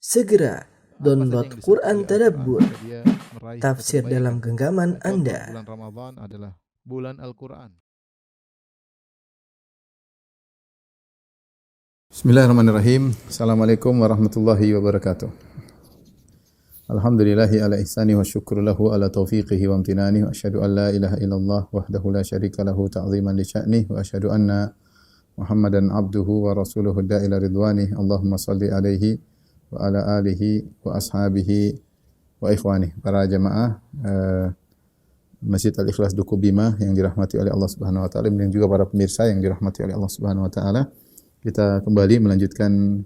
Segera download Quran Tadabbur, agar dia meraih tafsir kebaikan. dalam genggaman Contoh, Anda. bulan Ramadan adalah bulan Al-Quran. Bismillahirrahmanirrahim. Assalamualaikum warahmatullahi wabarakatuh. Alhamdulillahi ala ihsani wa syukru lahu ala taufiqihi wa amtinani wa asyhadu an la ilaha illallah wahdahu la syarika lahu ta'ziman li sya'nih wa asyhadu anna Muhammadan abduhu wa rasuluhu da'ila ridwani. Allahumma salli alaihi wa ala alihi wa ashabihi wa ikhwani. Para jamaah Masjid Al-Ikhlas Duku Bima yang dirahmati oleh Allah Subhanahu wa taala dan juga para pemirsa yang dirahmati oleh Allah Subhanahu wa taala. Kita kembali melanjutkan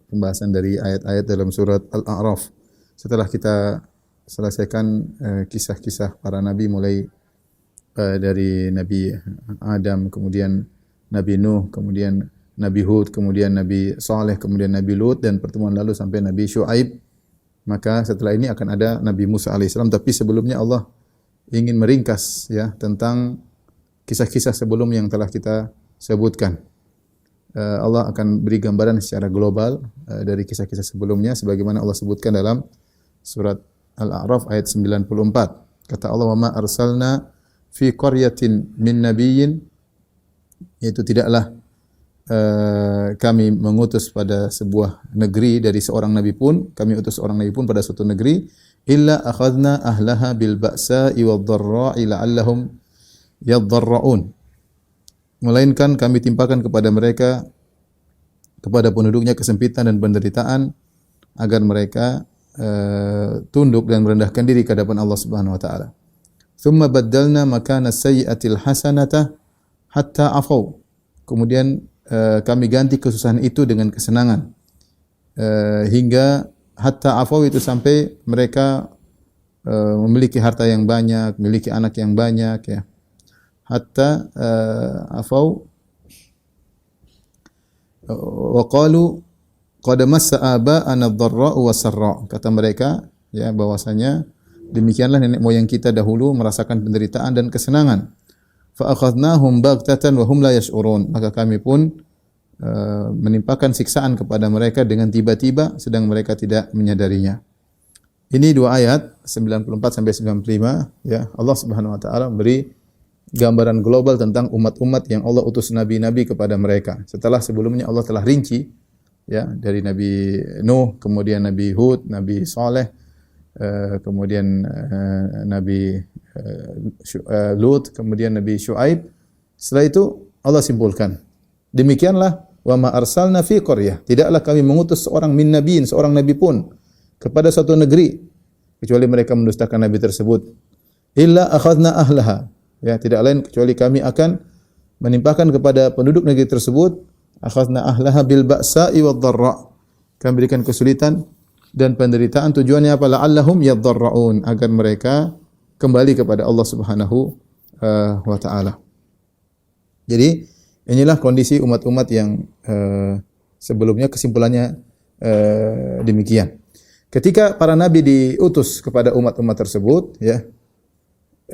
pembahasan dari ayat-ayat dalam surat Al-A'raf. Setelah kita selesaikan kisah-kisah para nabi mulai dari Nabi Adam, kemudian Nabi Nuh, kemudian Nabi Hud, kemudian Nabi Saleh, kemudian Nabi Lut, dan pertemuan lalu sampai Nabi Syuaib. Maka setelah ini akan ada Nabi Musa alaihissalam. Tapi sebelumnya Allah ingin meringkas ya tentang kisah-kisah sebelum yang telah kita sebutkan. Allah akan beri gambaran secara global dari kisah-kisah sebelumnya sebagaimana Allah sebutkan dalam surat Al-A'raf ayat 94. Kata Allah, "Wa ma arsalna fi qaryatin min nabiyyin," yaitu tidaklah kami mengutus pada sebuah negeri dari seorang nabi pun, kami utus seorang nabi pun pada suatu negeri, illa akhadna ahlaha bil ba'sa'i wad dharra'i la'allahum yadharraun. Melainkan kami timpakan kepada mereka, kepada penduduknya kesempitan dan penderitaan agar mereka tunduk dan merendahkan diri ke hadapan Allah Subhanahu wa taala. Tsumma baddalna makana sayyi'atil hasanata hatta afau. Kemudian kami ganti kesusahan itu dengan kesenangan hingga hatta afau itu sampai mereka memiliki harta yang banyak, memiliki anak yang banyak ya. Hatta afau wa qalu qad massa aba'ana ad-dharra'u was-sarra'. Kata mereka ya bahwasanya demikianlah nenek moyang kita dahulu merasakan penderitaan dan kesenangan. Fa akhadnahum baghtatan wa hum la yash'urun. Maka kami pun menimpakan siksaan kepada mereka dengan tiba-tiba sedang mereka tidak menyadarinya. Ini dua ayat 94 sampai 95 ya. Allah Subhanahu wa taala memberi gambaran global tentang umat-umat yang Allah utus nabi-nabi kepada mereka. Setelah sebelumnya Allah telah rinci ya dari Nabi Nuh, kemudian Nabi Hud, Nabi Saleh, kemudian Nabi Lut, kemudian Nabi Syuaib. Setelah itu Allah simpulkan, demikianlah wa ma arsalna fi qaryah, tidaklah kami mengutus seorang min nabiin, seorang nabi pun kepada suatu negeri kecuali mereka mendustakan nabi tersebut. Illa akhadna ahlaha, ya tidak lain kecuali kami akan menimpakan kepada penduduk negeri tersebut akhadna ahlaha bil ba'sa'i wad dharra'. Kami berikan kesulitan dan penderitaan, tujuannya apa? La'allahum yadharraun, agar mereka kembali kepada Allah Subhanahu wa taala. Jadi inilah kondisi umat-umat yang sebelumnya, kesimpulannya demikian. Ketika para nabi diutus kepada umat-umat tersebut ya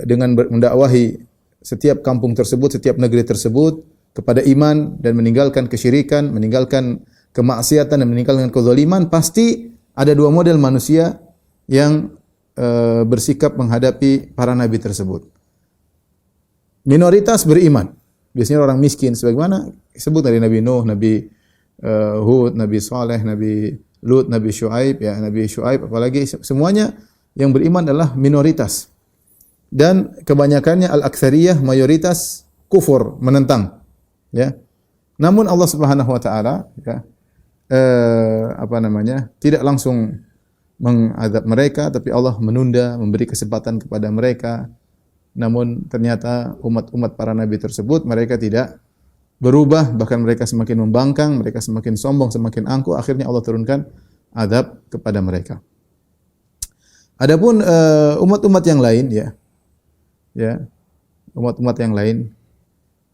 dengan mendakwahi setiap kampung tersebut, setiap negeri tersebut kepada iman dan meninggalkan kesyirikan, meninggalkan kemaksiatan dan meninggalkan kezaliman, pasti ada dua model manusia yang bersikap menghadapi para nabi tersebut. Minoritas beriman, biasanya orang miskin, sebagaimana disebut dari Nabi Nuh, Nabi Hud, Nabi Saleh, Nabi Lut, Nabi Syuaib, ya Nabi Syuaib, apalagi semuanya yang beriman adalah minoritas. Dan kebanyakannya al-aktsariyah, mayoritas kufur, menentang. Ya. Namun Allah Subhanahu wa taala ya tidak langsung mengadab mereka, tapi Allah menunda, memberi kesempatan kepada mereka. Namun ternyata umat-umat para nabi tersebut mereka tidak berubah, bahkan mereka semakin membangkang, mereka semakin sombong, semakin angkuh. Akhirnya Allah turunkan azab kepada mereka. Adapun umat-umat yang lain ya umat-umat yang lain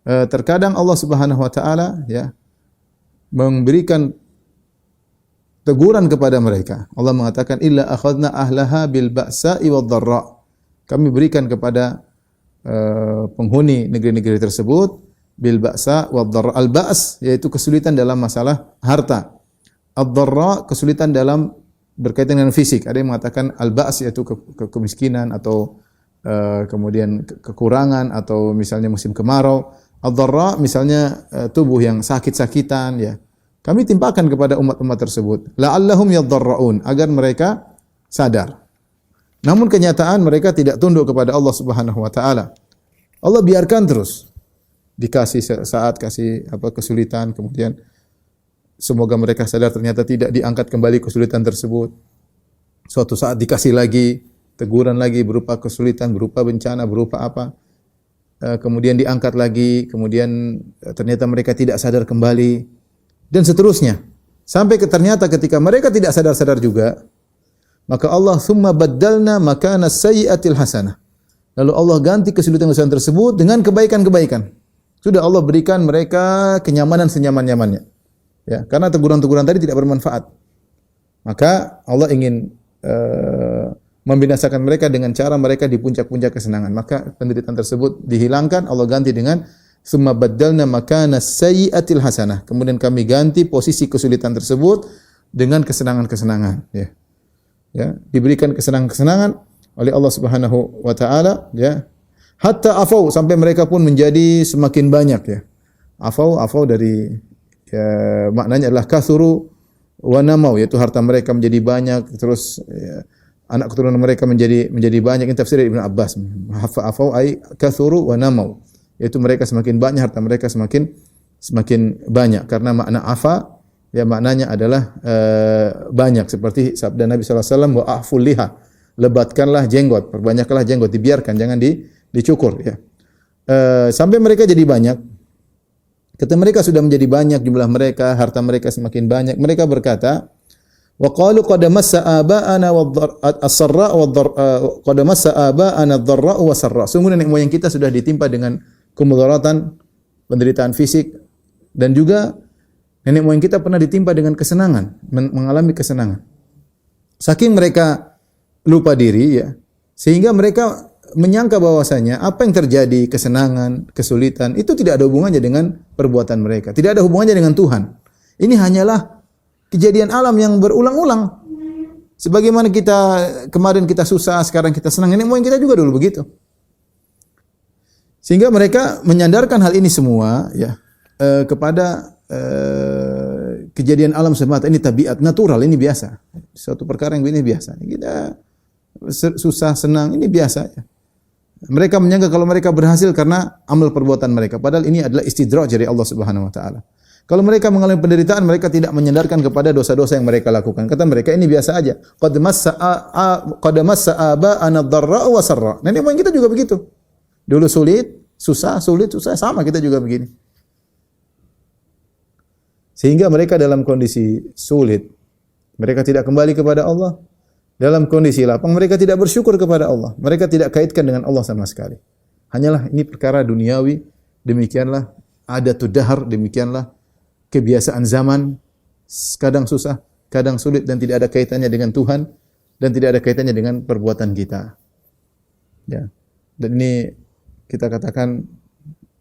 terkadang Allah Subhanahu wa taala ya memberikan teguran kepada mereka. Allah mengatakan illa akhadna ahlaha bil ba'sa'i wad dharra'. Kami berikan kepada penghuni negeri-negeri tersebut bil ba'sa wad dharra. Al ba's yaitu kesulitan dalam masalah harta. Ad dharra kesulitan dalam berkaitan dengan fisik. Ada yang mengatakan al-ba's yaitu kemiskinan atau kemudian kekurangan atau misalnya musim kemarau. Ad-dharra misalnya tubuh yang sakit-sakitan ya. Kami timpakan kepada umat-umat tersebut la'allahum yadharraun agar mereka sadar. Namun kenyataan mereka tidak tunduk kepada Allah Subhanahu wa taala. Allah biarkan terus. Dikasih saat kasih kesulitan, kemudian semoga mereka sadar ternyata tidak diangkat kembali kesulitan tersebut. Suatu saat dikasih lagi, teguran lagi berupa kesulitan, berupa bencana, berupa apa. Kemudian diangkat lagi, kemudian ternyata mereka tidak sadar kembali dan seterusnya. Sampai ternyata ketika mereka tidak sadar-sadar juga, maka Allah summa baddalna makana sayyi'atil hasanah. Lalu Allah ganti kesulitan-kesulitan tersebut dengan kebaikan-kebaikan. Sudah Allah berikan mereka kenyamanan senyaman-nyamannya. Ya, karena teguran-teguran tadi tidak bermanfaat. Maka Allah ingin membinasakan mereka dengan cara mereka di puncak-puncak kesenangan. Maka penderitaan tersebut dihilangkan, Allah ganti dengan summa baddalna makana sayyi'atil hasanah. Kemudian kami ganti posisi kesulitan tersebut dengan kesenangan-kesenangan, ya. Ya, diberikan kesenangan-kesenangan oleh Allah Subhanahu wa taala, ya. Hatta afau, sampai mereka pun menjadi semakin banyak, ya. Afau dari ya, maknanya adalah kathuru wa namau, yaitu harta mereka menjadi banyak, terus ya, anak keturunan mereka menjadi banyak. Ini tafsir Ibnu Abbas. Afau ay kathuru wa namau, yaitu mereka semakin banyak, harta mereka semakin banyak. Karena makna afa ya maknanya adalah banyak, seperti sabda Nabi sallallahu alaihi wasallam, wa ahful liha, lebatkanlah jenggot, perbanyaklah jenggot, dibiarkan, jangan dicukur, ya. Sampai mereka jadi banyak. Ketika mereka sudah menjadi banyak jumlah mereka, harta mereka semakin banyak, mereka berkata, wa qalu qad massa aba'ana was-sarra qad massa aba'ana ad-dharra was-sarra. Sungguh nenek moyang kita sudah ditimpa dengan kemudaratan, penderitaan fisik, dan juga nenek moyang kita pernah ditimpa dengan kesenangan, mengalami kesenangan. Saking mereka lupa diri, ya, sehingga mereka menyangka bahwasanya apa yang terjadi, kesenangan, kesulitan, itu tidak ada hubungannya dengan perbuatan mereka, tidak ada hubungannya dengan Tuhan. Ini hanyalah kejadian alam yang berulang-ulang. Sebagaimana kemarin kita susah, sekarang kita senang, nenek moyang kita juga dulu begitu. Sehingga mereka menyandarkan hal ini semua, ya, kepada kejadian alam semata. Ini tabiat natural, ini biasa. Suatu perkara yang ini biasa. Kita susah, senang, ini biasa, ya. Mereka menyangka kalau mereka berhasil karena amal perbuatan mereka. Padahal ini adalah istidraj dari Allah Subhanahu wa taala. Kalau mereka mengalami penderitaan, mereka tidak menyandarkan kepada dosa-dosa yang mereka lakukan. Kata mereka, ini biasa aja. Qad massa aba'ana ad-dharra wa sarra. Nenek moyang kita juga begitu. Dulu sulit, susah, sama kita juga begini. Sehingga mereka dalam kondisi sulit, mereka tidak kembali kepada Allah. Dalam kondisi lapang, mereka tidak bersyukur kepada Allah. Mereka tidak kaitkan dengan Allah sama sekali. Hanyalah ini perkara duniawi, demikianlah adatud dahar, demikianlah kebiasaan zaman, kadang susah, kadang sulit, dan tidak ada kaitannya dengan Tuhan, dan tidak ada kaitannya dengan perbuatan kita. Ya. Dan ini kita katakan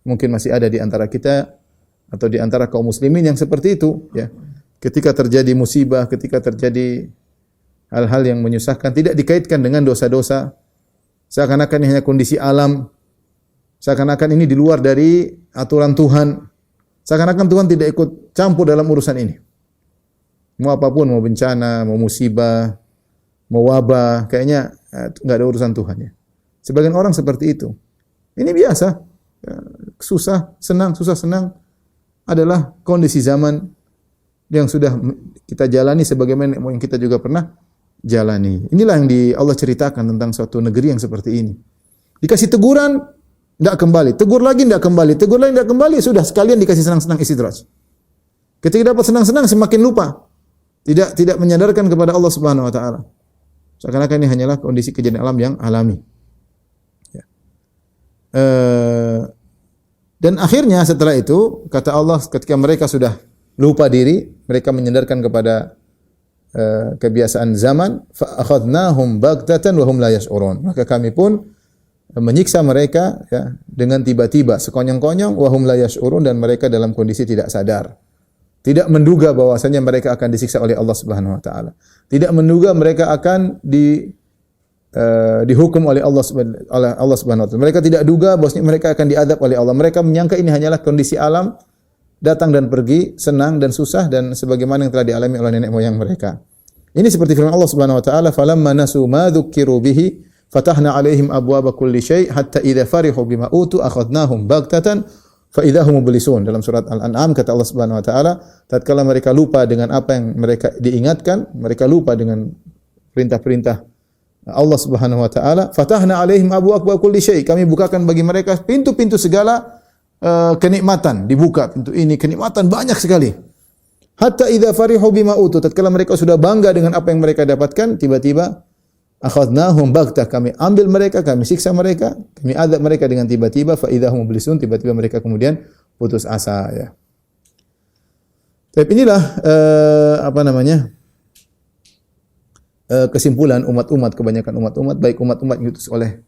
mungkin masih ada di antara kita atau di antara kaum muslimin yang seperti itu, ya. Ketika terjadi musibah, ketika terjadi hal-hal yang menyusahkan, tidak dikaitkan dengan dosa-dosa, seakan-akan ini hanya kondisi alam, seakan-akan ini di luar dari aturan Tuhan, seakan-akan Tuhan tidak ikut campur dalam urusan ini. Mau apapun, mau bencana, mau musibah, mau wabah, kayaknya enggak ada urusan Tuhan, ya. Sebagian orang seperti itu. Ini biasa, ya, susah senang adalah kondisi zaman yang sudah kita jalani sebagaimana yang kita juga pernah jalani. Inilah yang Allah ceritakan tentang suatu negeri yang seperti ini. Dikasih teguran, tidak kembali. Tegur lagi, tidak kembali. Tegur lagi, tidak kembali. Sudah sekalian dikasih senang-senang istidraj. Ketika dapat senang-senang, semakin lupa. Tidak menyadarkan kepada Allah Subhanahu wa taala. Seakan-akan ini hanyalah kondisi kejadian alam yang alami. Ya. Dan akhirnya setelah itu, kata Allah, ketika mereka sudah lupa diri, mereka menyadarkan kepada kebiasaan zaman, fa akhadnahum baghtatan wa hum la yash'urun. Maka kami pun menyiksa mereka, ya, dengan tiba-tiba, sekonyong-konyong, wa hum la yash'urun, dan mereka dalam kondisi tidak sadar. Tidak menduga bahwasanya mereka akan disiksa oleh Allah Subhanahu wa taala. Tidak menduga mereka akan dihukum oleh Allah Subhanahu wa taala. Mereka tidak duga bahwasanya mereka akan diadab oleh Allah. Mereka menyangka ini hanyalah kondisi alam, datang dan pergi, senang dan susah, dan sebagaimana yang telah dialami oleh nenek moyang mereka. Ini seperti firman Allah Subhanahu wa taala, "Falamma nasu ma dzukiru bihi, fatahna 'alaihim abwaaba kulli syai' hatta idza farihu bima utu akhadnahum baghtatan fa idza hum mublisun." Dalam surat Al-An'am kata Allah Subhanahu wa taala, tatkala mereka lupa dengan apa yang mereka diingatkan, mereka lupa dengan perintah-perintah Allah Subhanahu wa taala, fatahna 'alaihim abwaaba kulli syai', kami bukakan bagi mereka pintu-pintu segala kenikmatan, dibuka pintu ini, kenikmatan banyak sekali. Hatta idza farihu bima utu, tatkala mereka sudah bangga dengan apa yang mereka dapatkan, tiba-tiba akhadnahum baghtah, kami ambil mereka, kami siksa mereka, kami azab mereka dengan tiba-tiba, fa idza hum mublisun, tiba-tiba mereka kemudian putus asa, ya. Tapi inilah kesimpulan umat-umat, kebanyakan umat-umat, baik umat-umat yang diutus oleh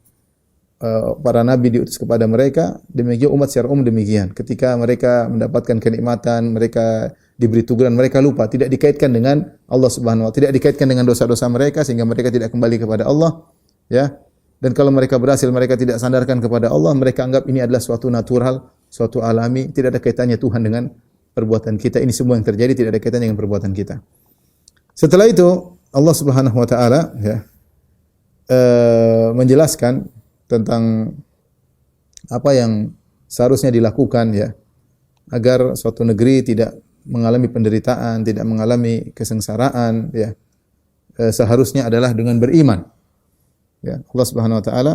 para nabi diutus kepada mereka, demikian umat secara umum demikian. Ketika mereka mendapatkan kenikmatan, mereka diberi teguran, mereka lupa, tidak dikaitkan dengan Allah Subhanahu wa taala, tidak dikaitkan dengan dosa-dosa mereka sehingga mereka tidak kembali kepada Allah, ya. Dan kalau mereka berhasil, mereka tidak sandarkan kepada Allah, mereka anggap ini adalah suatu natural, suatu alami, tidak ada kaitannya Tuhan dengan perbuatan kita. Ini semua yang terjadi tidak ada kaitannya dengan perbuatan kita. Setelah itu Allah Subhanahu wa taala, ya, menjelaskan tentang apa yang seharusnya dilakukan, ya, agar suatu negeri tidak mengalami penderitaan, tidak mengalami kesengsaraan, ya. Seharusnya adalah dengan beriman. Ya, Allah Subhanahu wa taala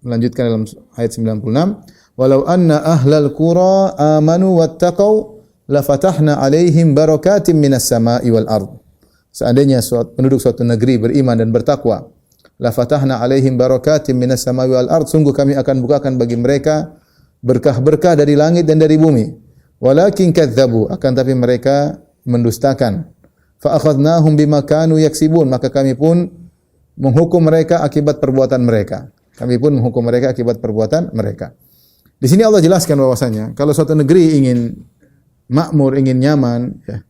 melanjutkan dalam ayat 96, "Walau anna ahlal qura amanu wattaqau la fatahna 'alaihim barakatim minas sama'i wal ard." Seandainya penduduk suatu negeri beriman dan bertakwa, la fatahna 'alaihim barakatim minas sama'i wal ard, sungguh kami akan bukakan bagi mereka berkah-berkah dari langit dan dari bumi. Walakin kadzdzabu, akan tapi mereka mendustakan. Fa akhadnahum bima kanu yaksibun, maka kami pun menghukum mereka akibat perbuatan mereka. Kami pun menghukum mereka akibat perbuatan mereka. Di sini Allah jelaskan bahwasanya kalau suatu negeri ingin makmur, ingin nyaman, ya,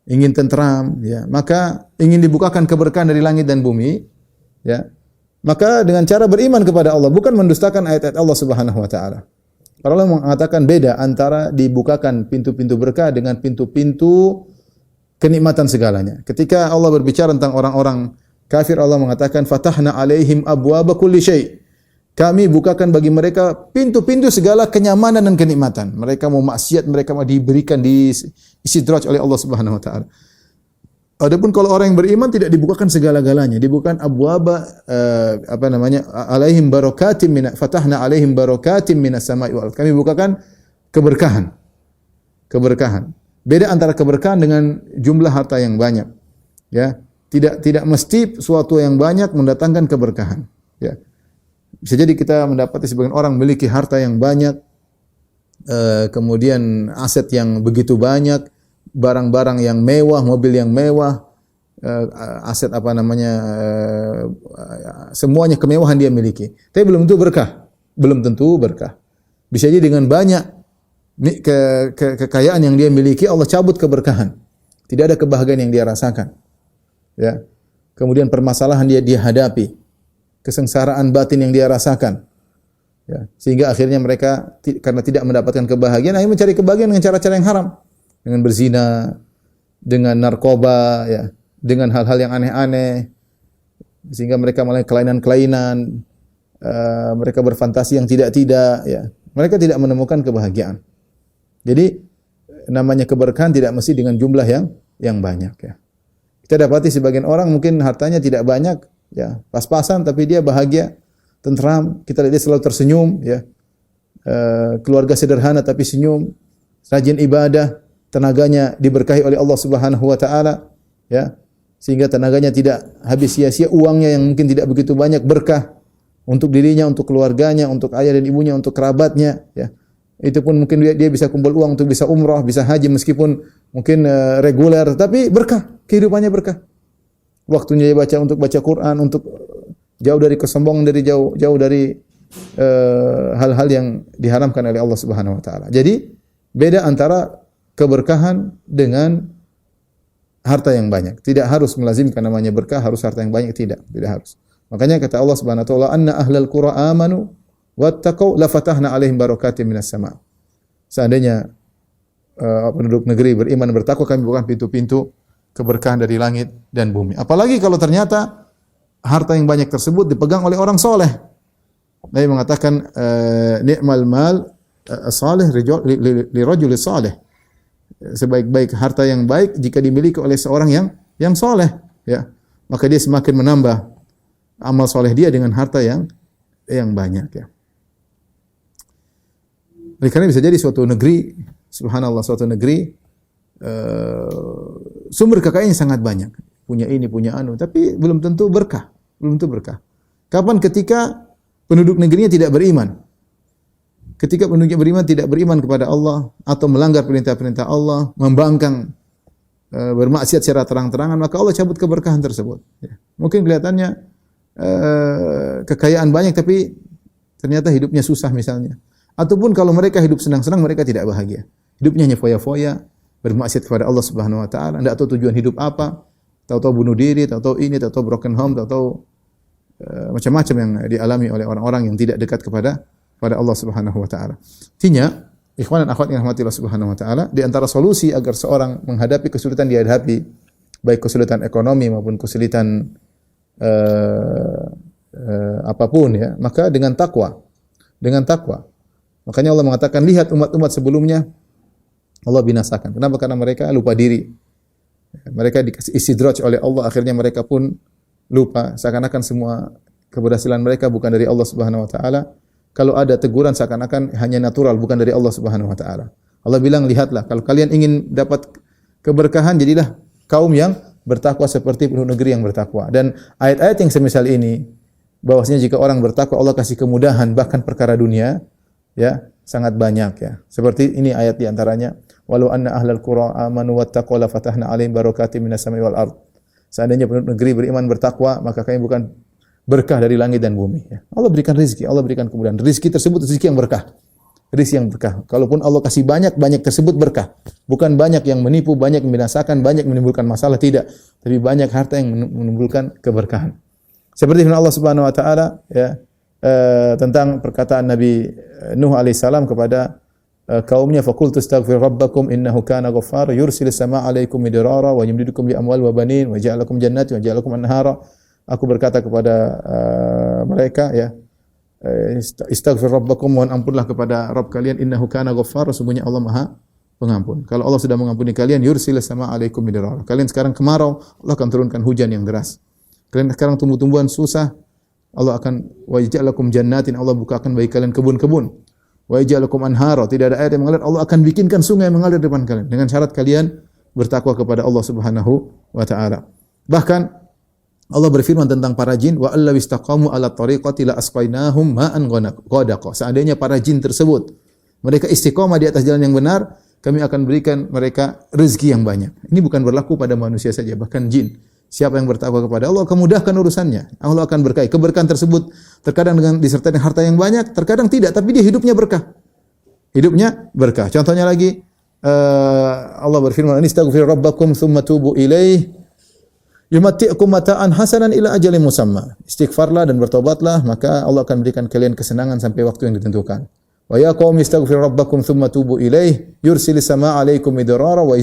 ingin tentram, ya, maka ingin dibukakan keberkahan dari langit dan bumi, ya, maka dengan cara beriman kepada Allah, bukan mendustakan ayat-ayat Allah Subhanahu wa taala. Para ulama mengatakan beda antara dibukakan pintu-pintu berkah dengan pintu-pintu kenikmatan segalanya. Ketika Allah berbicara tentang orang-orang kafir, Allah mengatakan fatahna 'alaihim abwaaba kulli syai'. Kami bukakan bagi mereka pintu-pintu segala kenyamanan dan kenikmatan. Mereka mau maksiat, mereka mau diberikan di istidraj oleh Allah Subhanahu wa taala. Adapun kalau orang yang beriman tidak dibukakan segala-galanya, dibukakan abwaba alaihim barakatim fatahna alaihim barakatim minas sama'i wal ardh. Kami bukakan keberkahan. Keberkahan. Beda antara keberkahan dengan jumlah harta yang banyak. Ya, tidak mesti suatu yang banyak mendatangkan keberkahan, ya. Bisa jadi kita mendapati sebagian orang memiliki harta yang banyak, kemudian aset yang begitu banyak, barang-barang yang mewah, mobil yang mewah, aset semuanya kemewahan dia miliki. Tapi belum tentu berkah. Belum tentu berkah. Bisa jadi dengan banyak kekayaan yang dia miliki, Allah cabut keberkahan. Tidak ada kebahagiaan yang dia rasakan. Ya. Kemudian permasalahan dia hadapi, kesengsaraan batin yang dia rasakan. Ya. Sehingga akhirnya mereka karena tidak mendapatkan kebahagiaan, akhirnya mencari kebahagiaan dengan cara-cara yang haram. Dengan berzina, dengan narkoba, ya, dengan hal-hal yang aneh-aneh, sehingga mereka melakukan kelainan-kelainan, mereka berfantasi yang tidak-tidak, ya. Mereka tidak menemukan kebahagiaan. Jadi namanya keberkahan tidak mesti dengan jumlah yang banyak, ya. Kita dapati sebagian orang mungkin hartanya tidak banyak, ya, pas-pasan, tapi dia bahagia, tentram. Kita lihat dia selalu tersenyum, ya. Keluarga sederhana tapi senyum, rajin ibadah. Tenaganya diberkahi oleh Allah Subhanahu wa taala, ya. Sehingga tenaganya tidak habis sia-sia, uangnya yang mungkin tidak begitu banyak berkah untuk dirinya, untuk keluarganya, untuk ayah dan ibunya, untuk kerabatnya, ya. Itu pun mungkin dia bisa kumpul uang untuk bisa umrah, bisa haji meskipun mungkin reguler, tapi berkah, kehidupannya berkah. Waktunya dia untuk baca Quran, untuk jauh dari kesombongan, jauh dari hal-hal yang diharamkan oleh Allah Subhanahu wa taala. Jadi beda antara keberkahan dengan harta yang banyak. Tidak harus melazimkan namanya berkah harus harta yang banyak, tidak harus. Makanya kata Allah Subhanahu wa taala, "Anna ahlal qura amanu wattaqau la fatahna 'alaihim barakatim minas sama'." Seandainya penduduk negeri beriman bertakwa, kami bukan pintu-pintu keberkahan dari langit dan bumi. Apalagi kalau ternyata harta yang banyak tersebut dipegang oleh orang soleh. Nabi mengatakan, "Ni'mal mal salih li rajul salih." Sebaik-baik harta yang baik jika dimiliki oleh seorang yang soleh, ya. Maka dia semakin menambah amal soleh dia dengan harta yang banyak, ya. Oleh karena bisa jadi suatu negeri, subhanallah, suatu negeri sumber kekayaannya sangat banyak, punya ini, punya anu, tapi belum tentu berkah, Kapan? Ketika penduduk negerinya tidak beriman. Ketika penduduk beriman tidak beriman kepada Allah atau melanggar perintah-perintah Allah, membangkang, bermaksiat secara terang-terangan, maka Allah cabut keberkahan tersebut. Ya. Mungkin kelihatannya kekayaan banyak, tapi ternyata hidupnya susah misalnya. Ataupun kalau mereka hidup senang-senang, mereka tidak bahagia. Hidupnya hanya foya-foya, bermaksiat kepada Allah Subhanahu wa taala, tidak tahu tujuan hidup apa, tahu-tahu bunuh diri, tahu-tahu ini, tahu-tahu broken home, tahu-tahu macam-macam yang dialami oleh orang-orang yang tidak dekat kepada Allah Subhanahu wa taala. Artinya, ikhwan dan akhwat yang dirahmati Allah Subhanahu wa taala, di antara solusi agar seorang menghadapi kesulitan dihadapi, baik kesulitan ekonomi maupun kesulitan apapun, ya, maka dengan takwa. Dengan takwa. Makanya Allah mengatakan, lihat umat-umat sebelumnya Allah binasakan. Kenapa? Karena mereka lupa diri. Mereka dikasih istidraj oleh Allah, akhirnya mereka pun lupa, seakan-akan semua keberhasilan mereka bukan dari Allah Subhanahu wa taala. Kalau ada teguran seakan-akan hanya natural, bukan dari Allah Subhanahu wa taala. Allah bilang, lihatlah, kalau kalian ingin dapat keberkahan, jadilah kaum yang bertakwa seperti penduduk negeri yang bertakwa. Dan ayat-ayat yang semisal ini, bahwasanya jika orang bertakwa Allah kasih kemudahan bahkan perkara dunia, ya, sangat banyak, ya. Seperti ini ayat di antaranya, walau anna ahlal qura amanu wattaqu la fatahna 'alaihim barakatim minas sama'i wal ard. Seandainya penduduk negeri beriman bertakwa, maka kami bukan berkah dari langit dan bumi, ya. Allah berikan rezeki, Allah berikan kemudahan. Rezeki tersebut rezeki yang berkah. Rezeki yang berkah. Kalaupun Allah kasih banyak tersebut berkah. Bukan banyak yang menipu, banyak yang membinasakan, banyak menimbulkan masalah, tidak. Tapi banyak harta yang menimbulkan keberkahan. Seperti firman Allah Subhanahu wa taala, ya, tentang perkataan Nabi Nuh alaihissalam kepada kaumnya, faqultu astaghfiru rabbakum innahu kana ghaffara yursilis samaa'a 'alaikum midrara wa yumdidukum bi amwal wa banin wa ja'alakum jannatin wa ja'alakum anhara. Aku berkata kepada mereka, ya, istaghfir rabbakum, mohon ampunlah kepada Rabb kalian, innahu kana ghaffara, sesungguhnya Allah Maha Pengampun. Kalau Allah sudah mengampuni kalian, yursilis samaa'a 'alaikum midrara. Kalian sekarang kemarau, Allah akan turunkan hujan yang deras. Kalian sekarang tumbuh-tumbuhan susah, Allah akan wa ja'alakum jannatin, Allah bukakan bagi kalian kebun-kebun. Wa ja'alakum anhara, tidak ada air yang mengalir, Allah akan bikinkan sungai yang mengalir di depan kalian dengan syarat kalian bertakwa kepada Allah Subhanahu wa taala. Bahkan Allah berfirman tentang para jin, wa allaw istaqamu ala tariqati la asqainahum ma'an ghadaqa. Seandainya para jin tersebut mereka istiqamah di atas jalan yang benar, kami akan berikan mereka rezeki yang banyak. Ini bukan berlaku pada manusia saja, bahkan jin. Siapa yang bertakwa kepada Allah, akan mudahkan urusannya. Allah akan berkahi. Keberkahan tersebut terkadang dengan disertai dengan harta yang banyak, terkadang tidak, tapi dia hidupnya berkah. Hidupnya berkah. Contohnya lagi, Allah berfirman, "Istaghfiru rabbakum tsumma tubu ilaih yumatti'ukum mata'an hasanan ila ajalin musamma." Istighfarlah dan bertobatlah, maka Allah akan berikan kalian kesenangan sampai waktu yang ditentukan. Wa ya qaumi istaghfiru rabbakum tsumma tubu ilaih yursilis samaa'a 'alaikum midrara wa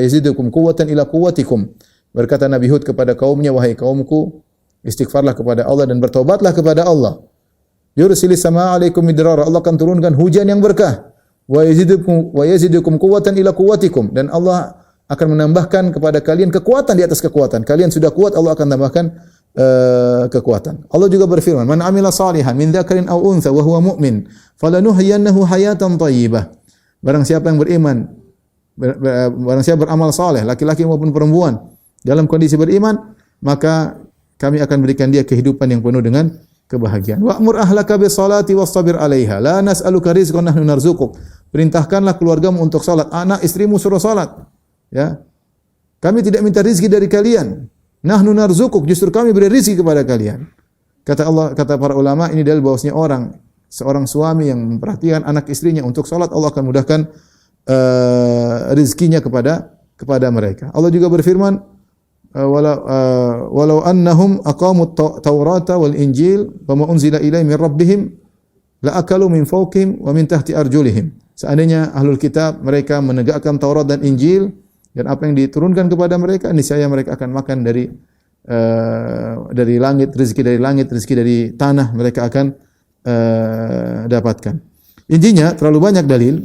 yazidukum quwwatan ila quwwatikum. Berkata Nabi Hud kepada kaumnya, wahai kaumku, istighfarlah kepada Allah dan bertobatlah kepada Allah. Yursilis samaa'a 'alaikum midrara, Allah akan turunkan hujan yang berkah. Wa yazidukum quwwatan ila quwwatikum, dan Allah akan menambahkan kepada kalian kekuatan di atas kekuatan. Kalian sudah kuat, Allah akan tambahkan kekuatan. Allah juga berfirman, "Man 'amila shalihan min dzakarin aw untha wa huwa mu'min, falanuhyiyannahu hayatan thayyibah." Barang siapa yang beriman, barang siapa beramal saleh, laki-laki maupun perempuan, dalam kondisi beriman, maka kami akan berikan dia kehidupan yang penuh dengan kebahagiaan. Wa'mur ahlaka bis salati wastabir 'alaiha, la nas'aluka rizqan nahnu narzuquk. Perintahkanlah keluargamu untuk salat, anak istrimu suruh salat. Ya. Kami tidak minta rezeki dari kalian. Nahnu narzuquk, justru kami beri rezeki kepada kalian. Kata Allah, kata para ulama, ini dalil bahwasanya seorang suami yang memperhatikan anak istrinya untuk salat, Allah akan mudahkan rizkinya kepada mereka. Allah juga berfirman, walau annahum aqamut Taurata wal Injil wa ma unzila ilaihim min rabbihim la akalu min fawqihim wa min tahti arjulihim. Seandainya ahlul kitab mereka menegakkan Taurat dan Injil dan apa yang diturunkan kepada mereka, niscaya mereka akan makan dari langit, rezeki dari tanah mereka akan dapatkan. Intinya terlalu banyak dalil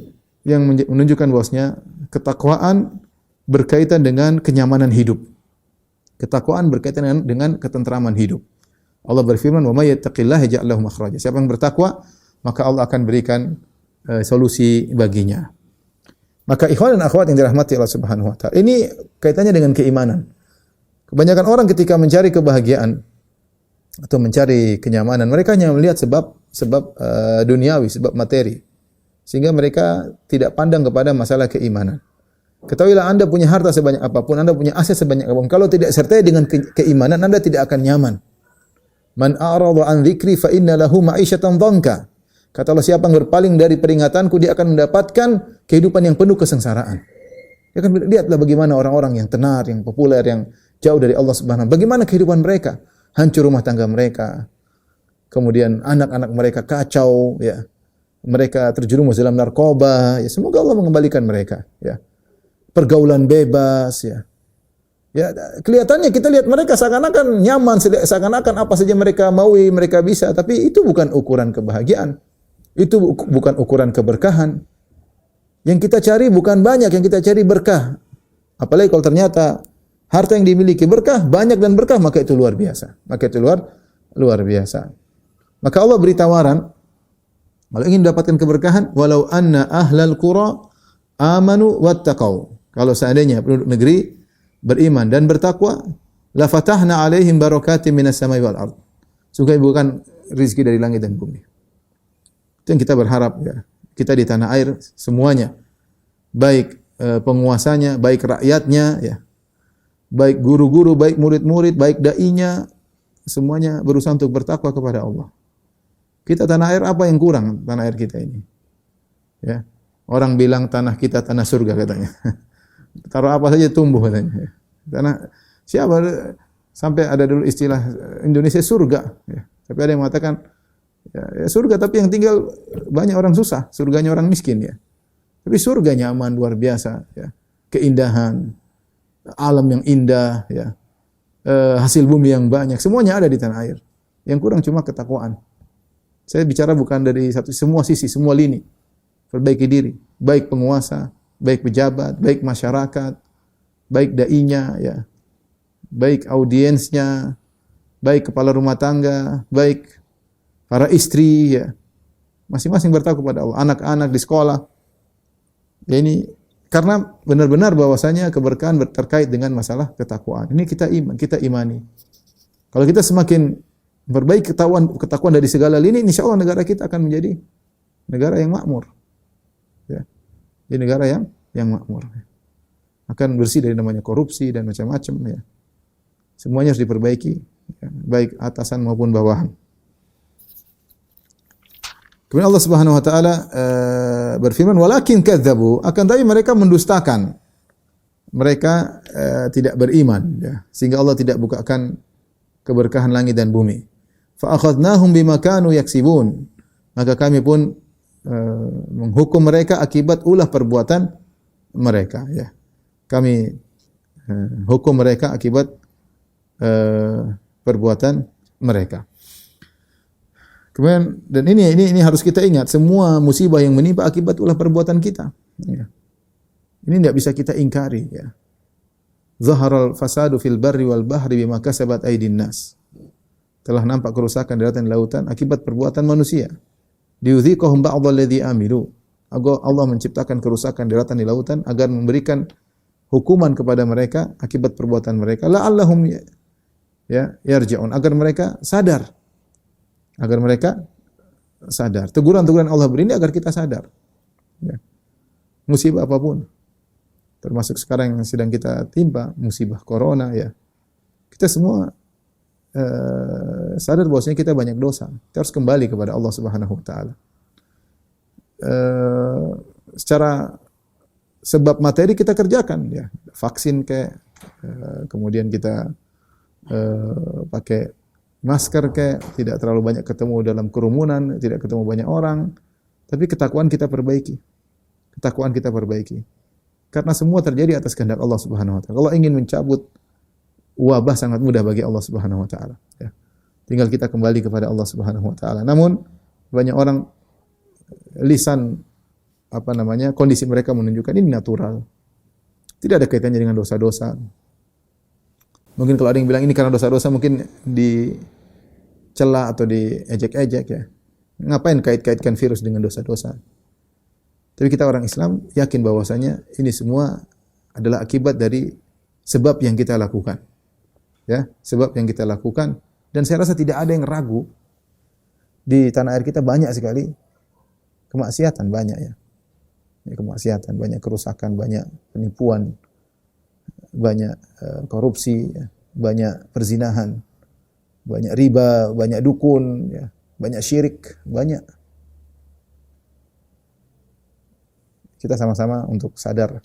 yang menunjukkan bahwasanya ketakwaan berkaitan dengan kenyamanan hidup. Ketakwaan berkaitan dengan ketentraman hidup. Allah berfirman, "Wa may yattaqillaha yaj'al lahu makhraja." Siapa yang bertakwa, maka Allah akan berikan solusi baginya. Maka ikhwan dan akhwat yang dirahmati Allah Subhanahu wa taala, ini kaitannya dengan keimanan. Kebanyakan orang ketika mencari kebahagiaan atau mencari kenyamanan, mereka hanya melihat sebab duniawi, sebab materi. Sehingga mereka tidak pandang kepada masalah keimanan. Ketahuilah Anda punya harta sebanyak apapun, Anda punya aset sebanyak apapun, kalau tidak sertai dengan keimanan, Anda tidak akan nyaman. Man a'rada an dzikri fa inna lahu ma'isyatan dhanka. Kata Allah, siapa yang berpaling dari peringatanku, dia akan mendapatkan kehidupan yang penuh kesengsaraan. Ya kan, lihatlah bagaimana orang-orang yang tenar, yang populer, yang jauh dari Allah Subhanahu wa taala. Bagaimana kehidupan mereka? Hancur rumah tangga mereka. Kemudian anak-anak mereka kacau, ya. Mereka terjerumus dalam narkoba, ya. Semoga Allah mengembalikan mereka, ya. Pergaulan bebas, ya. Ya, kelihatannya kita lihat mereka seakan-akan nyaman, seakan-akan apa saja mereka maui, mereka bisa, tapi itu bukan ukuran kebahagiaan. Itu bukan ukuran keberkahan. Yang kita cari bukan banyak, yang kita cari berkah. Apalagi kalau ternyata harta yang dimiliki berkah, banyak dan berkah, maka itu luar biasa. Maka itu luar biasa. Maka Allah beri tawaran, kalau ingin mendapatkan keberkahan, walau anna ahlal qura amanu wattaqau. Kalau seandainya penduduk negeri beriman dan bertakwa, la fatahna alaihim barakatim minas samai wal ard. Sungguh bukan rezeki dari langit dan bumi. Itu yang kita berharap, ya. Kita di tanah air semuanya, baik penguasanya, baik rakyatnya, ya. Baik guru-guru, baik murid-murid, baik dai-nya, semuanya berusaha untuk bertakwa kepada Allah. Kita tanah air, apa yang kurang tanah air kita ini? Ya. Orang bilang tanah kita tanah surga katanya. Taruh apa saja tumbuh katanya. Tanah siapa sampai ada dulu istilah Indonesia surga, ya. Tapi ada yang mengatakan ya surga tapi yang tinggal banyak orang susah, surganya orang miskin, ya. Tapi surga nyaman luar biasa, ya. Keindahan, alam yang indah, ya. Hasil bumi yang banyak, semuanya ada di tanah air. Yang kurang cuma ketakwaan. Saya bicara bukan dari semua sisi, semua lini. Perbaiki diri, baik penguasa, baik pejabat, baik masyarakat, baik dai-nya, ya. Baik audiensnya, baik kepala rumah tangga, baik para istri, ya. Masing-masing bertakwa kepada Allah, anak-anak di sekolah. Ya, ini karena benar-benar bahwasanya keberkahan terkait dengan masalah ketakwaan. Ini kita imani. Kalau kita semakin perbaiki ketakwaan dari segala lini, insyaallah negara kita akan menjadi negara yang makmur. Ya. Jadi negara yang makmur. Akan bersih dari namanya korupsi dan macam-macam, ya. Semuanya harus diperbaiki, ya, baik atasan maupun bawahan. Kemudian Allah Subhanahu wa taala berfirman, walakin kadzabu, akan tapi mereka mendustakan. Mereka tidak beriman, ya. Sehingga Allah tidak bukakan keberkahan langit dan bumi. Fa akhadnahum bima kanu yaksibun. Maka kami pun menghukum mereka akibat ulah perbuatan mereka, ya. Kami hukum mereka akibat perbuatan mereka. Kemudian, dan ini harus kita ingat, semua musibah yang menimpa akibat ulah perbuatan kita, ya. Ini tidak bisa kita ingkari, ya. Zaharal fasadu fil barri wal bahri bima kasabat aydin nas. Telah nampak kerusakan di daratan dan lautan akibat perbuatan manusia. Diudhiqahum ba'dhal ladzi amilu. Allah menciptakan kerusakan di daratan dan lautan agar memberikan hukuman kepada mereka akibat perbuatan mereka. La'allahum yarji'un, agar mereka sadar. Agar mereka sadar. Teguran-teguran Allah beri ini agar kita sadar, ya. Musibah apapun, termasuk sekarang yang sedang kita timpa, musibah corona, ya. Kita semua sadar bahwasanya kita banyak dosa. Kita harus kembali kepada Allah Subhanahu wa taala. Secara sebab materi kita kerjakan ya. Vaksin kayak kemudian kita pakai masker kayak, tidak terlalu banyak ketemu dalam kerumunan, tidak ketemu banyak orang, tapi ketakwaan kita perbaiki. Ketakwaan kita perbaiki. Karena semua terjadi atas kehendak Allah Subhanahu wa taala. Allah ingin mencabut wabah sangat mudah bagi Allah Subhanahu wa taala ya. Tinggal kita kembali kepada Allah Subhanahu wa taala. Namun banyak orang lisan kondisi mereka menunjukkan ini natural. Tidak ada kaitannya dengan dosa-dosa. Mungkin kalau ada yang bilang ini karena dosa-dosa, mungkin dicela atau diejek-ejek ya. Ngapain kait-kaitkan virus dengan dosa-dosa? Tapi kita orang Islam yakin bahwasanya ini semua adalah akibat dari sebab yang kita lakukan. Ya, sebab yang kita lakukan, dan saya rasa tidak ada yang ragu di tanah air kita banyak sekali kemaksiatan, banyak ya. Kemaksiatan, banyak kerusakan, banyak penipuan, banyak korupsi, ya, banyak perzinahan, banyak riba, banyak dukun, ya, banyak syirik, banyak. Kita sama-sama untuk sadar,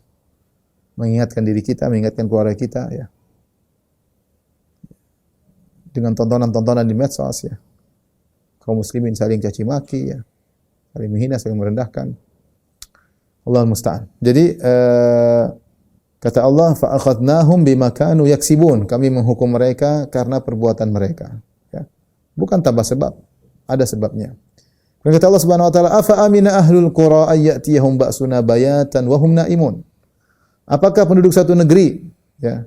mengingatkan diri kita, mengingatkan keluarga kita, ya, dengan tontonan-tontonan di medsos, ya, kaum muslimin saling caci maki, ya, saling menghina, saling merendahkan. Allah musta'an. Jadi kata Allah, fa akhadnahum bima kanu yaksibun. Kami menghukum mereka karena perbuatan mereka. Ya. Bukan tanpa sebab, ada sebabnya. Dan kata Allah Subhanahu wa taala, afa amina ahlul qura ay ya'tiyahum ba'suna bayatan wa hum naimun. Apakah penduduk satu negeri ya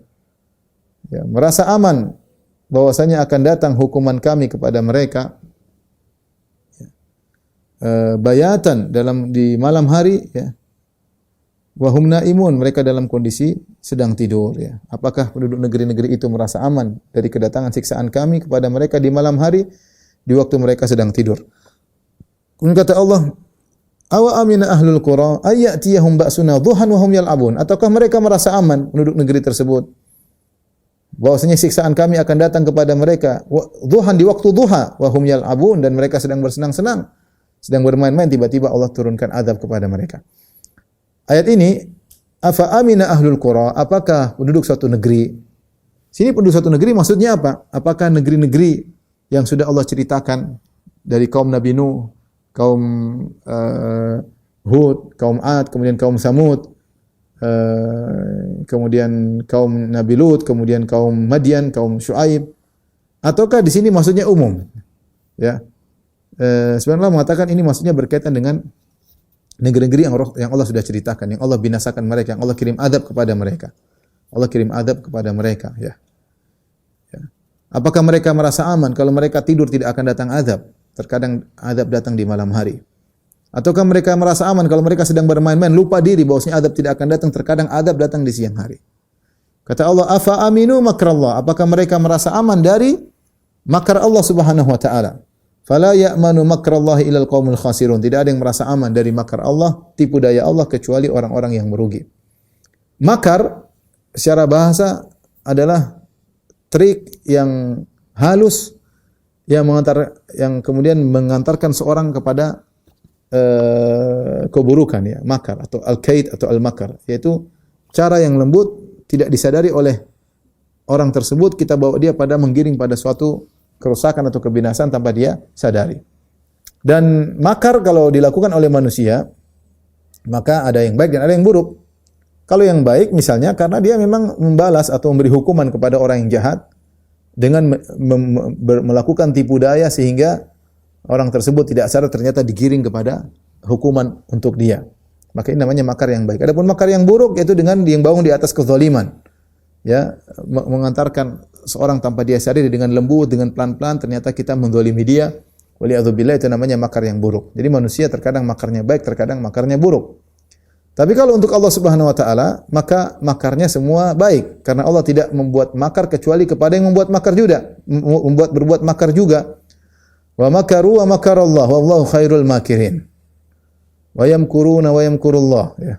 merasa aman bahwasanya akan datang hukuman kami kepada mereka bayatan di malam hari ya. Wa hum naimun, mereka dalam kondisi sedang tidur ya. Apakah penduduk negeri-negeri itu merasa aman dari kedatangan siksaan kami kepada mereka di malam hari di waktu mereka sedang tidur? Kemudian kata Allah, awa amina ahlul qura ay ya'tiyahum ba'suna dhuhan wa hum yal'abun. Ataukah mereka merasa aman penduduk negeri tersebut bahwasanya siksaan kami akan datang kepada mereka dhuhan, di waktu duha, wa hum yal'abun, dan mereka sedang bersenang-senang, sedang bermain-main, tiba-tiba Allah turunkan azab kepada mereka. Ayat ini, afa amina ahlul qura, apakah penduduk suatu negeri? Sini penduduk suatu negeri maksudnya apa? Apakah negeri-negeri yang sudah Allah ceritakan dari kaum Nabi Nuh, kaum Hud, kaum Ad, kemudian kaum Samud, kemudian kaum Nabi Lut, kemudian kaum Madian, kaum Syuaib, ataukah di sini maksudnya umum? Ya. Sebenarnya mengatakan ini maksudnya berkaitan dengan negeri-negeri yang Allah sudah ceritakan, yang Allah binasakan mereka, yang Allah kirim adab kepada mereka. Allah kirim adab kepada mereka, ya. Apakah mereka merasa aman kalau mereka tidur tidak akan datang azab? Terkadang azab datang di malam hari. Ataukah mereka merasa aman kalau mereka sedang bermain-main, lupa diri bahwasanya azab tidak akan datang, terkadang azab datang di siang hari. Kata Allah, afa aminu makrallah, apakah mereka merasa aman dari makar Allah Subhanahu wa taala? Fala ya'manu makrallahi ilal qaumul khasirun. Tidak ada yang merasa aman dari makar Allah, tipu daya Allah, kecuali orang-orang yang merugi. Makar secara bahasa adalah trik yang halus yang kemudian mengantarkan seorang kepada keburukan ya, makar atau al-kaid atau al-makar, yaitu cara yang lembut tidak disadari oleh orang tersebut, kita bawa dia pada menggiring pada suatu kerusakan atau kebinasaan tanpa dia sadari. Dan makar kalau dilakukan oleh manusia, maka ada yang baik dan ada yang buruk. Kalau yang baik misalnya karena dia memang membalas atau memberi hukuman kepada orang yang jahat dengan melakukan tipu daya sehingga orang tersebut tidak sadar ternyata digiring kepada hukuman untuk dia. Maka ini namanya makar yang baik. Adapun makar yang buruk yaitu dengan yang bangun di atas kezaliman. Ya, mengantarkan seorang tanpa dia sadari dengan lembut, dengan pelan-pelan, ternyata kita menzalimi dia. Waliyadzubillah, itu namanya makar yang buruk. Jadi manusia terkadang makarnya baik, terkadang makarnya buruk. Tapi kalau untuk Allah Subhanahu wa taala, maka makarnya semua baik, karena Allah tidak membuat makar kecuali kepada yang membuat makar juga, berbuat makar juga. Wa makaru wa makarallah wallahu khairul makirin. Wa yamkuruna wa yamkurullah, ya.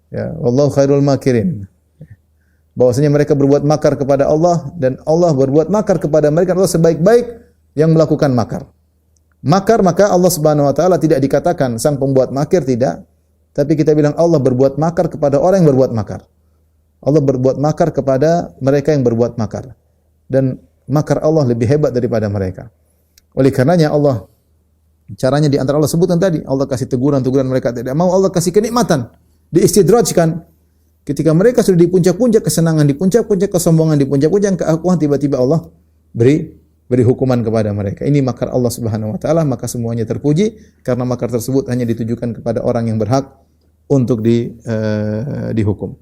Ya, wallahu khairul makirin. Bahwasanya mereka berbuat makar kepada Allah dan Allah berbuat makar kepada mereka, Allah sebaik-baik yang melakukan makar. Makar, maka Allah Subhanahu wa taala tidak dikatakan sang pembuat makir, tidak, tapi kita bilang Allah berbuat makar kepada orang yang berbuat makar. Allah berbuat makar kepada mereka yang berbuat makar. Dan makar Allah lebih hebat daripada mereka. Oleh karenanya Allah, caranya di antara Allah sebutkan tadi, Allah kasih teguran-teguran mereka tidak mau, Allah kasih kenikmatan, diistidrajkan. Ketika mereka sudah di puncak-puncak kesenangan, di puncak-puncak kesombongan, di puncak-puncak keakuan, tiba-tiba Allah beri hukuman kepada mereka. Ini makar Allah Subhanahu wa taala, maka semuanya terpuji karena makar tersebut hanya ditujukan kepada orang yang berhak untuk dihukum.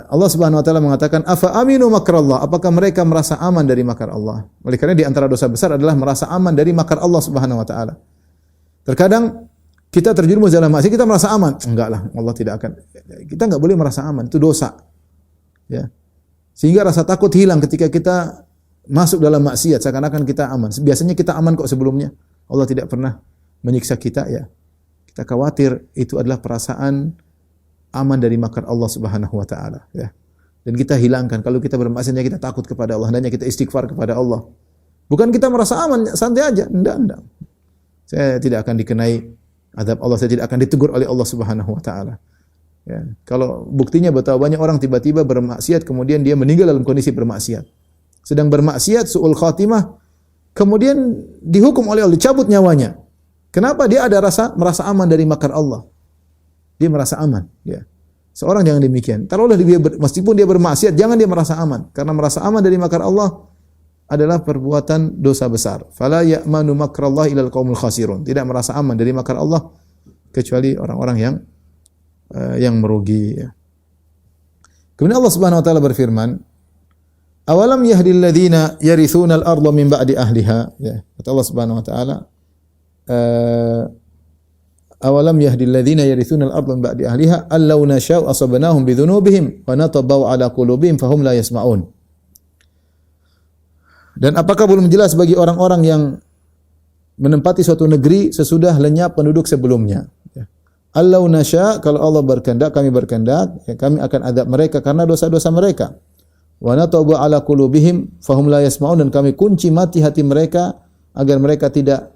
Allah Subhanahu wa taala mengatakan, "Afa aminu makrallah?" Apakah mereka merasa aman dari makar Allah? Oleh karena di antara dosa besar adalah merasa aman dari makar Allah Subhanahu wa taala. Terkadang kita terjerumus dalam maksiat, kita merasa aman. Enggak lah, Allah tidak akan. Kita enggak boleh merasa aman, itu dosa. Ya. Sehingga rasa takut hilang ketika kita masuk dalam maksiat, seakan-akan kita aman. Biasanya kita aman kok sebelumnya. Allah tidak pernah menyiksa kita, ya. Kita khawatir itu adalah perasaan aman dari makar Allah Subhanahu wa taala, ya. Dan kita hilangkan. Kalau kita bermaksiat, kita takut kepada Allah, hendaknya kita istighfar kepada Allah. Bukan kita merasa aman, santai aja. Enggak. Saya tidak akan dikenai azab Allah, saya tidak akan ditegur oleh Allah Subhanahu wa taala. Ya. Kalau buktinya betapa banyak orang tiba-tiba bermaksiat kemudian dia meninggal dalam kondisi bermaksiat. Sedang bermaksiat, su'ul khatimah, kemudian dihukum oleh Allah, dicabut nyawanya. Kenapa? Dia ada merasa aman dari makar Allah. Dia merasa aman, ya. Seorang jangan demikian. Taruhlah dia meskipun dia bermaksiat, jangan dia merasa aman, karena merasa aman dari makar Allah adalah perbuatan dosa besar. Fala ya'manu makrallahi ilal qaumul khasirun. Tidak merasa aman dari makar Allah kecuali orang-orang yang merugi, ya. Kemudian Allah Subhanahu wa taala berfirman, "Awalam yahdil ladzina yarithuna al-ardha min ba'di ahliha?" Ya, kata Allah Subhanahu wa taala, "Awalam yahdil ladzina yarithuna al-ardha min ba'di ahliha allau nasha'u asabnahum bidzunubihim wa natabau ala qulubihim fahum la yasma'un." Dan apakah belum jelas bagi orang-orang yang menempati suatu negeri sesudah lenyap penduduk sebelumnya? Ya. Allau nasya, kalau Allah berkehendak, kami berkehendak, ya, kami akan azab mereka karena dosa-dosa mereka. Wa natabu ala qulubihim fahum la yasma'un, dan kami kunci mati hati mereka agar mereka tidak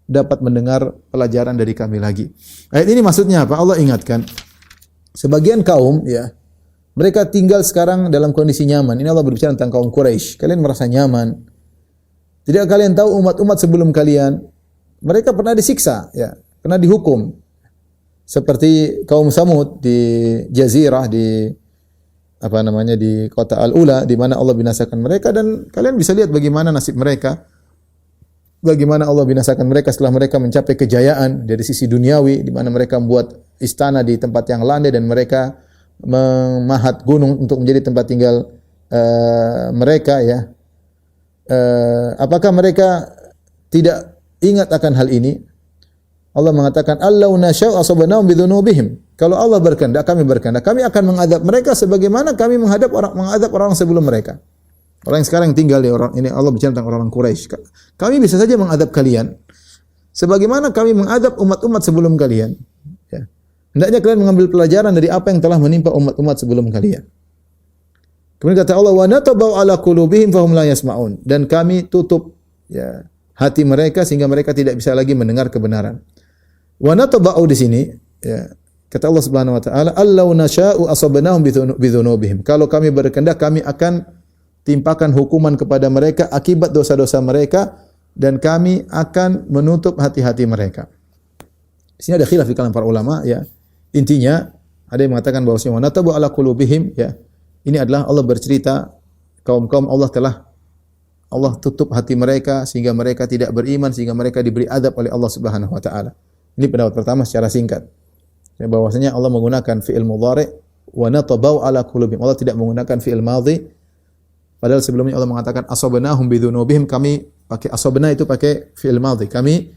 dapat mendengar pelajaran dari kami lagi. Ayat ini maksudnya apa? Allah ingatkan sebagian kaum, ya, mereka tinggal sekarang dalam kondisi nyaman. Ini Allah berbicara tentang kaum Quraisy. Kalian merasa nyaman. Tidak kalian tahu umat-umat sebelum kalian, mereka pernah disiksa, ya, pernah dihukum. Seperti kaum Samud di Jazirah, di kota Al-Ula, di mana Allah binasakan mereka, dan kalian bisa lihat bagaimana nasib mereka. Bagaimana Allah binasakan mereka setelah mereka mencapai kejayaan dari sisi duniawi, di mana mereka membuat istana di tempat yang landai dan mereka memahat gunung untuk menjadi tempat tinggal mereka, ya. Apakah mereka tidak ingat akan hal ini? Allah mengatakan, "Allau nasya'u asabnahum bidzunubihim." Kalau Allah berkehendak, kami berkehendak, kami akan mengadab mereka sebagaimana kami mengadab orang sebelum mereka. Orang yang sekarang tinggal di orang ini, Allah bicara tentang orang Quraisy. Kami bisa saja mengadab kalian sebagaimana kami mengadab umat-umat sebelum kalian. Ya. Hendaknya kalian mengambil pelajaran dari apa yang telah menimpa umat-umat sebelum kalian. Kemudian kata Allah, "Wa natabau ala qulubihim fahum la yasma'un." Dan kami tutup, ya, hati mereka sehingga mereka tidak bisa lagi mendengar kebenaran. Wa natabau di sini, ya, kata Allah Subhanahu wa taala, "Allau nasya'u asabnahum bidzunubihim." Kalau kami berkehendak, kami akan timpakan hukuman kepada mereka akibat dosa-dosa mereka, dan kami akan menutup hati-hati mereka. Di sini ada khilaf di kalangan para ulama, ya. Intinya ada yang mengatakan bahwasanya wa natabu ala qulubihim, ya. Ini adalah Allah bercerita kaum-kaum Allah tutup hati mereka sehingga mereka tidak beriman, sehingga mereka diberi azab oleh Allah Subhanahu wa taala. Ini pendapat pertama secara singkat. Ya, bahwasanya Allah menggunakan fi'il mudhari' wa natabu ala qulubihim. Allah tidak menggunakan fi'il madhi. Padahal sebelumnya Allah mengatakan asabnahum bidzunubihim, kami pakai asabna itu pakai fi'il madhi. Kami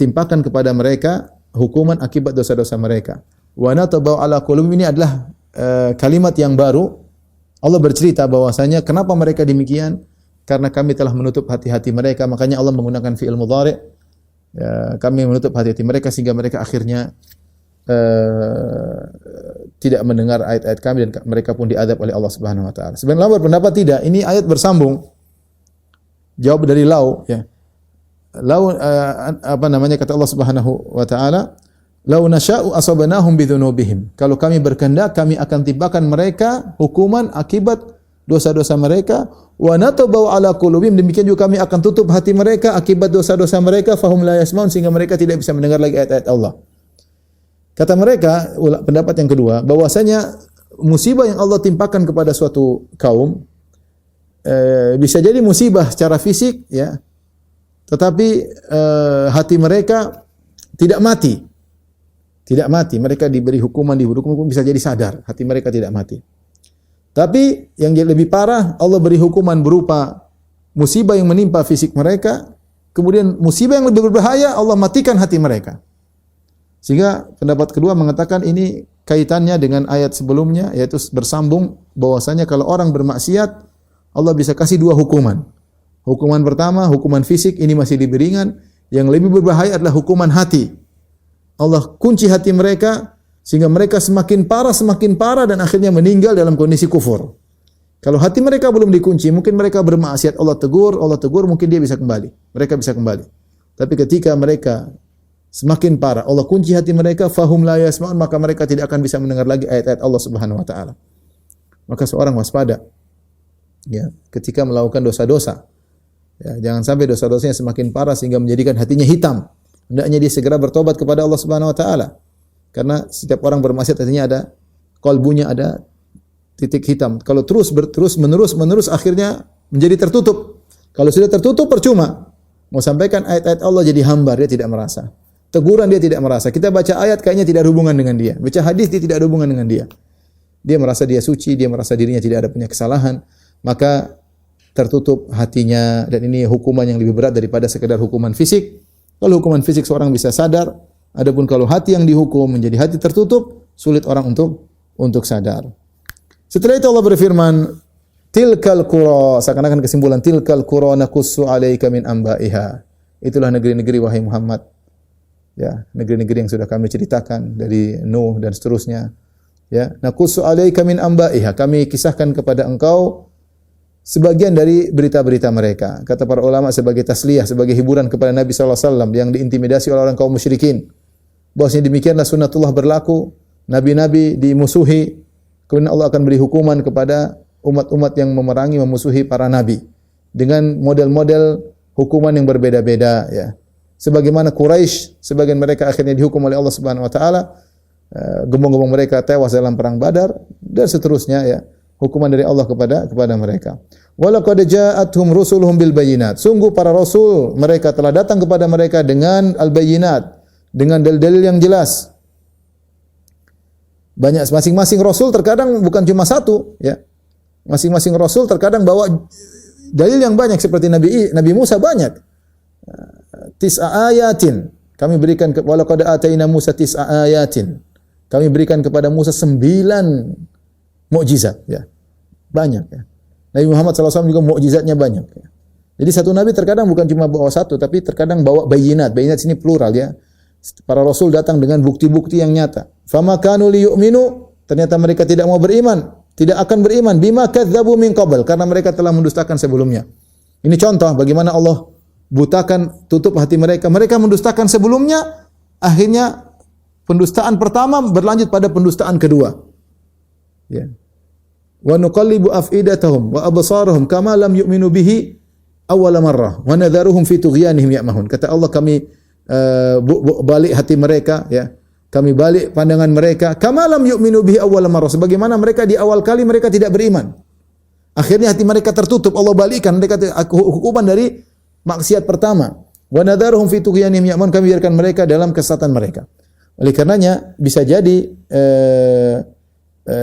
timpakan kepada mereka hukuman akibat dosa-dosa mereka. Wa natabau ala qulubihim, ini adalah kalimat yang baru. Allah bercerita bahwasanya kenapa mereka demikian? Karena kami telah menutup hati-hati mereka, makanya Allah menggunakan fi'il mudhari'. Ya, kami menutup hati-hati mereka sehingga mereka akhirnya tidak mendengar ayat-ayat kami dan mereka pun diadab oleh Allah Subhanahu wa taala. Sebagian ulama berpendapat tidak, ini ayat bersambung. Jawab dari lau, ya. Lau kata Allah Subhanahu wa taala, Lau nasya'u asabanahum bidzunubihim. Kalau kami berkehendak, kami akan timpakan mereka hukuman akibat dosa-dosa mereka. Wa natabau ala qulubihim. Demikian juga kami akan tutup hati mereka akibat dosa-dosa mereka. Fahum la yasmaun, sehingga mereka tidak bisa mendengar lagi ayat-ayat Allah. Kata mereka, pendapat yang kedua, bahwasanya musibah yang Allah timpakan kepada suatu kaum bisa jadi musibah secara fisik, ya, tetapi hati mereka tidak mati. Tidak mati, mereka diberi hukuman bisa jadi sadar, hati mereka tidak mati. Tapi yang lebih parah, Allah beri hukuman berupa musibah yang menimpa fisik mereka, kemudian musibah yang lebih berbahaya, Allah matikan hati mereka. Sehingga pendapat kedua mengatakan ini kaitannya dengan ayat sebelumnya, yaitu bersambung bahwasanya kalau orang bermaksiat, Allah bisa kasih dua hukuman. Hukuman pertama, hukuman fisik, ini masih lebih ringan. Yang lebih berbahaya adalah hukuman hati. Allah kunci hati mereka sehingga mereka semakin parah dan akhirnya meninggal dalam kondisi kufur. Kalau hati mereka belum dikunci, mungkin mereka bermaksiat, Allah tegur, mungkin dia bisa kembali. Mereka bisa kembali. Tapi ketika mereka semakin parah, Allah kunci hati mereka, fahum la yasma'un, maka mereka tidak akan bisa mendengar lagi ayat-ayat Allah Subhanahu wa taala. Maka seorang waspada, ya, ketika melakukan dosa-dosa. Ya, jangan sampai dosa-dosanya semakin parah sehingga menjadikan hatinya hitam. Hendaknya dia segera bertobat kepada Allah Subhanahu wa taala. Karena setiap orang bermaksiat hatinya ada, qalbunya ada titik hitam. Kalau terus menerus akhirnya menjadi tertutup. Kalau sudah tertutup percuma. Mau sampaikan ayat-ayat Allah jadi hambar, dia tidak merasa. Teguran dia tidak merasa. Kita baca ayat kayaknya tidak ada hubungan dengan dia. Baca hadis dia tidak ada hubungan dengan dia. Dia merasa dia suci, dia merasa dirinya tidak ada punya kesalahan, maka tertutup hatinya, dan ini hukuman yang lebih berat daripada sekedar hukuman fisik. Kalau hukuman fisik seorang bisa sadar, adapun kalau hati yang dihukum menjadi hati tertutup, sulit orang untuk sadar. Setelah itu Allah berfirman, tilkal qura, seakan-akan kesimpulan, tilkal qura naqussu 'alaika min anba'iha. Itulah negeri-negeri wahai Muhammad. Ya, negeri-negeri yang sudah kami ceritakan dari Nuh dan seterusnya. Ya, naqussu 'alaika min anba'iha. Kami kisahkan kepada engkau sebagian dari berita-berita mereka. Kata para ulama sebagai tasliyah, sebagai hiburan kepada Nabi sallallahu alaihi wasallam yang diintimidasi oleh orang kaum musyrikin. Bahwasanya demikianlah sunnatullah berlaku, nabi-nabi dimusuhi, kemudian Allah akan beri hukuman kepada umat-umat yang memusuhi para nabi dengan model-model hukuman yang berbeda-beda, ya. Sebagaimana Quraisy, sebagian mereka akhirnya dihukum oleh Allah Subhanahu wa taala, gembong-gembong mereka tewas dalam perang Badar dan seterusnya, ya. Hukuman dari Allah kepada mereka. Walaqad ja'atuhum rusuluhum bil bayyinat. Sungguh para rasul mereka telah datang kepada mereka dengan al bayyinat, dengan dalil-dalil yang jelas. Banyak, masing-masing rasul terkadang bukan cuma satu, ya. Masing-masing rasul terkadang bawa dalil yang banyak, seperti Nabi Musa banyak. Tis'a ayatin. Kami berikan walaqad ataina Musa tis'a ayatin. Kami berikan kepada Musa 9 mukjizat, ya. Banyak, ya. Nabi Muhammad SAW juga mukjizatnya banyak, ya. Jadi satu nabi terkadang bukan cuma bawa satu, tapi terkadang bawa bayinat. Bayinat sini plural, ya. Para rasul datang dengan bukti-bukti yang nyata. Fama kanu liyu'minu, ternyata mereka tidak mau beriman, tidak akan beriman bima kadzdzabu min qabl, karena mereka telah mendustakan sebelumnya. Ini contoh bagaimana Allah butakan, tutup hati mereka. Mereka mendustakan sebelumnya, akhirnya pendustaan pertama berlanjut pada pendustaan kedua. Ya. Wa nuqallibu afidatahum wa absarahum kama lam yu'minu bihi awwala marrah wa nadharuhum fi tughyanihim ya'mahun. Kata Allah, kami balik hati mereka, ya. Kami balik pandangan mereka kama lam yu'minu bihi awwala marrah, sebagaimana mereka di awal kali mereka tidak beriman. Akhirnya hati mereka tertutup, Allah balikkan mereka hukuman dari maksiat pertama. Wa nadharuhum fi tughyanihim ya'mahun, kami biarkan mereka dalam kesesatan mereka. Oleh karenanya bisa jadi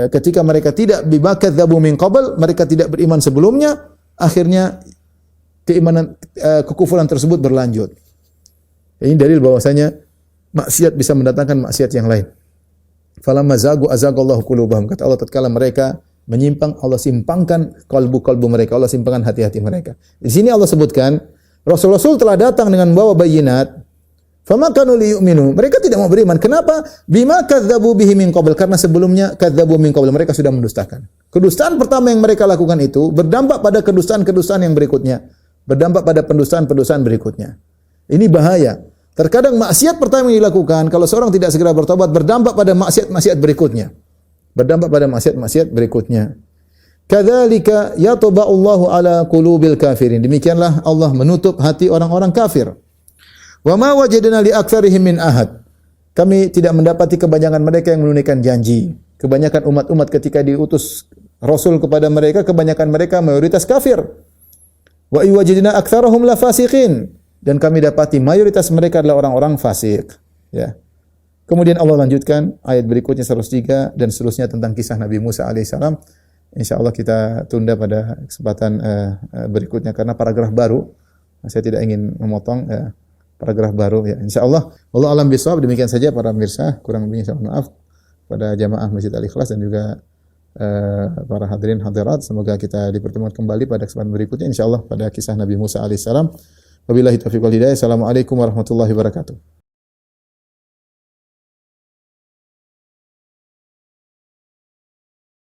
ketika mereka tidak bimadzzabu min qabl, mereka tidak beriman sebelumnya, akhirnya keimanan kekufuran tersebut berlanjut. Ini dalil bahwasanya maksiat bisa mendatangkan maksiat yang lain. Falamma zagu azagallahu qulubahum. Kata Allah, tatkala mereka menyimpang, Allah simpangkan kalbu-kalbu mereka, Allah simpangkan hati-hati mereka. Di sini Allah sebutkan Rasul-rasul telah datang dengan membawa bayinat. Fama kanu liyu'minu. Mereka tidak mau beriman. Kenapa? Bima kadzdzabu bihi min qabl. Karena sebelumnya kadzdzabu min qabl, mereka sudah mendustakan. Kedustaan pertama yang mereka lakukan itu berdampak pada kedustaan-kedustaan yang berikutnya. Berdampak pada pendustaan-pendustaan berikutnya. Ini bahaya. Terkadang maksiat pertama yang dilakukan kalau seorang tidak segera bertobat berdampak pada maksiat-maksiat berikutnya. Berdampak pada maksiat-maksiat berikutnya. Kadzalika yatba'ullahu ala qulubil kafirin. Demikianlah Allah menutup hati orang-orang kafir. Wa ma wajadna li aktsarihim min ahad. Kami tidak mendapati kebanyakan mereka yang menunaikan janji. Kebanyakan umat-umat ketika diutus Rasul kepada mereka, kebanyakan mereka mayoritas kafir. Wa wajadna aktsarahum la fasiqin. Dan kami dapati mayoritas mereka adalah orang-orang fasik. Ya. Kemudian Allah lanjutkan ayat berikutnya 103 dan seterusnya tentang kisah Nabi Musa alaihissalam. Insyaallah kita tunda pada kesempatan berikutnya karena paragraf baru. Saya tidak ingin memotong paragraf baru ya. Insyaallah Allah alam bisawab. Demikian saja para pemirsa, kurang lebihnya saya mohon maaf pada jamaah Masjid Al-Ikhlas dan juga para hadirin hadirat. Semoga kita dipertemukan kembali pada kesempatan berikutnya insyaallah pada kisah Nabi Musa alaihissalam. Wabillahi taufiq wal hidayah. Assalamualaikum warahmatullahi wabarakatuh.